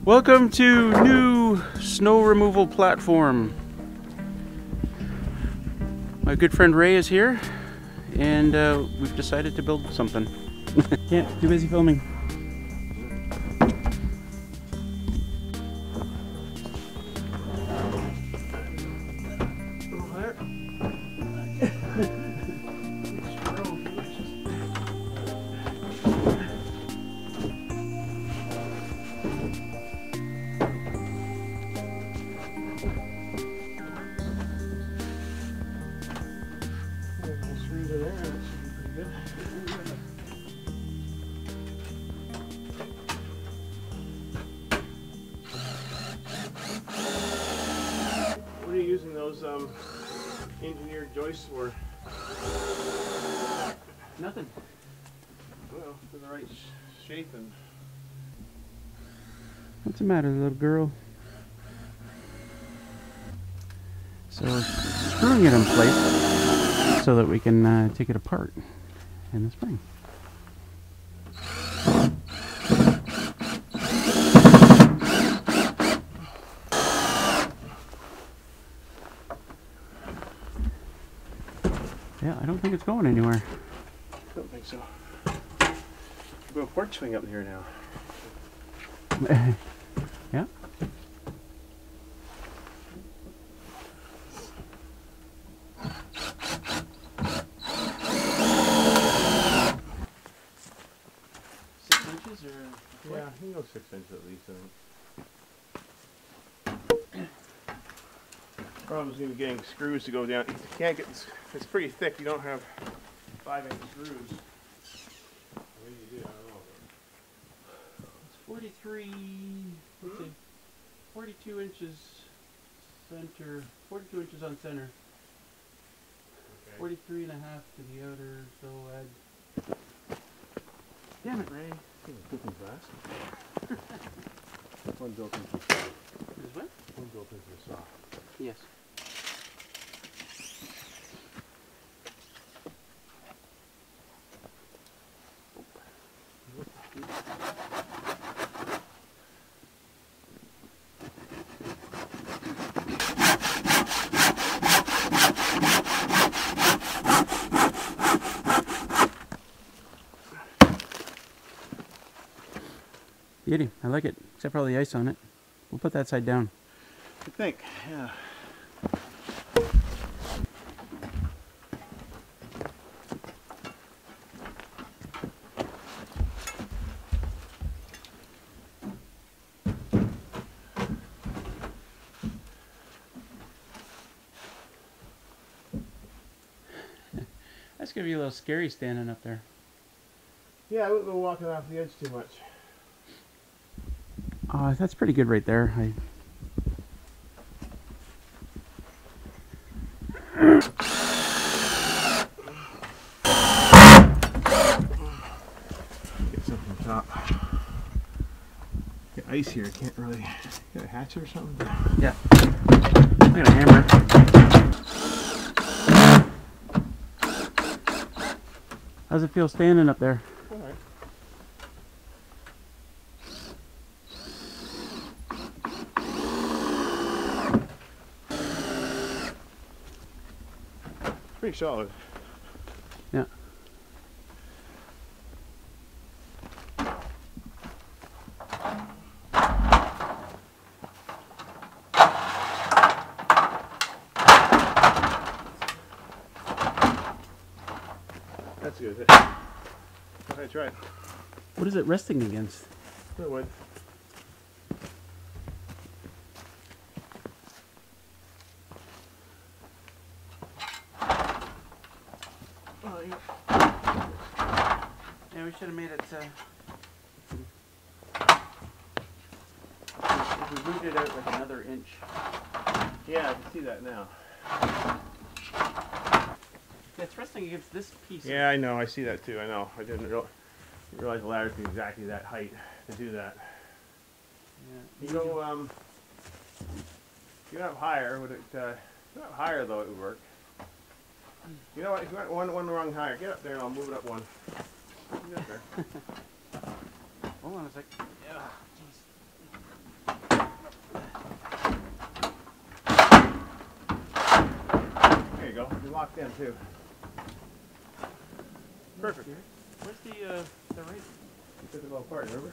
Welcome to new snow removal platform. My good friend Ray is here, and we've decided to build something. Can't, too busy filming. What are you using those engineered joists for? Nothing. Well, for the right shape and... What's the matter, little girl? So we're screwing it in place so that we can take it apart in the spring. Yeah, I don't think it's going anywhere. I don't think so. We'll go porch swing up here now. Yeah. 6 inches or? Yeah, you can go 6 inches at least, I think. Problem is going to be getting screws to go down. You can't get this, it's pretty thick. You don't have 5-inch screws. What do you do? I don't know. It's 43, let's see, 42 inches center, 42 inches on center. Okay. 43 and a half to the outer, so add... Damn it, Ray. Cooking glass. One built into the saw. Is what? One built into the saw. Yes. Beauty. I like it, except for all the ice on it. We'll put that side down. I think, yeah. That's gonna be a little scary standing up there. Yeah, I wouldn't go walking off the edge too much. That's pretty good right there. Get some from top. Get ice here, can't really... Get a hatchet or something? Yeah. I got a hammer. How's it feel standing up there? Alright. Pretty solid. Yeah. That's good. Okay, try it. What is it resting against? The wood. Oh, yeah. Yeah, we should have made it. If we moved it out like another inch. Yeah, I can see that now. Yeah, it's resting against this piece. Yeah, I know. I see that too. I know. I didn't realize the ladder's exactly that height to do that. Yeah. You go, if you went up higher, would it? If you went up higher though, it would work. You know what? If you went one rung higher, get up there and I'll move it up one. Get up there. Hold on a sec. Yeah. Jeez. locked in too. Perfect. Where's the right? You took it all apart, remember?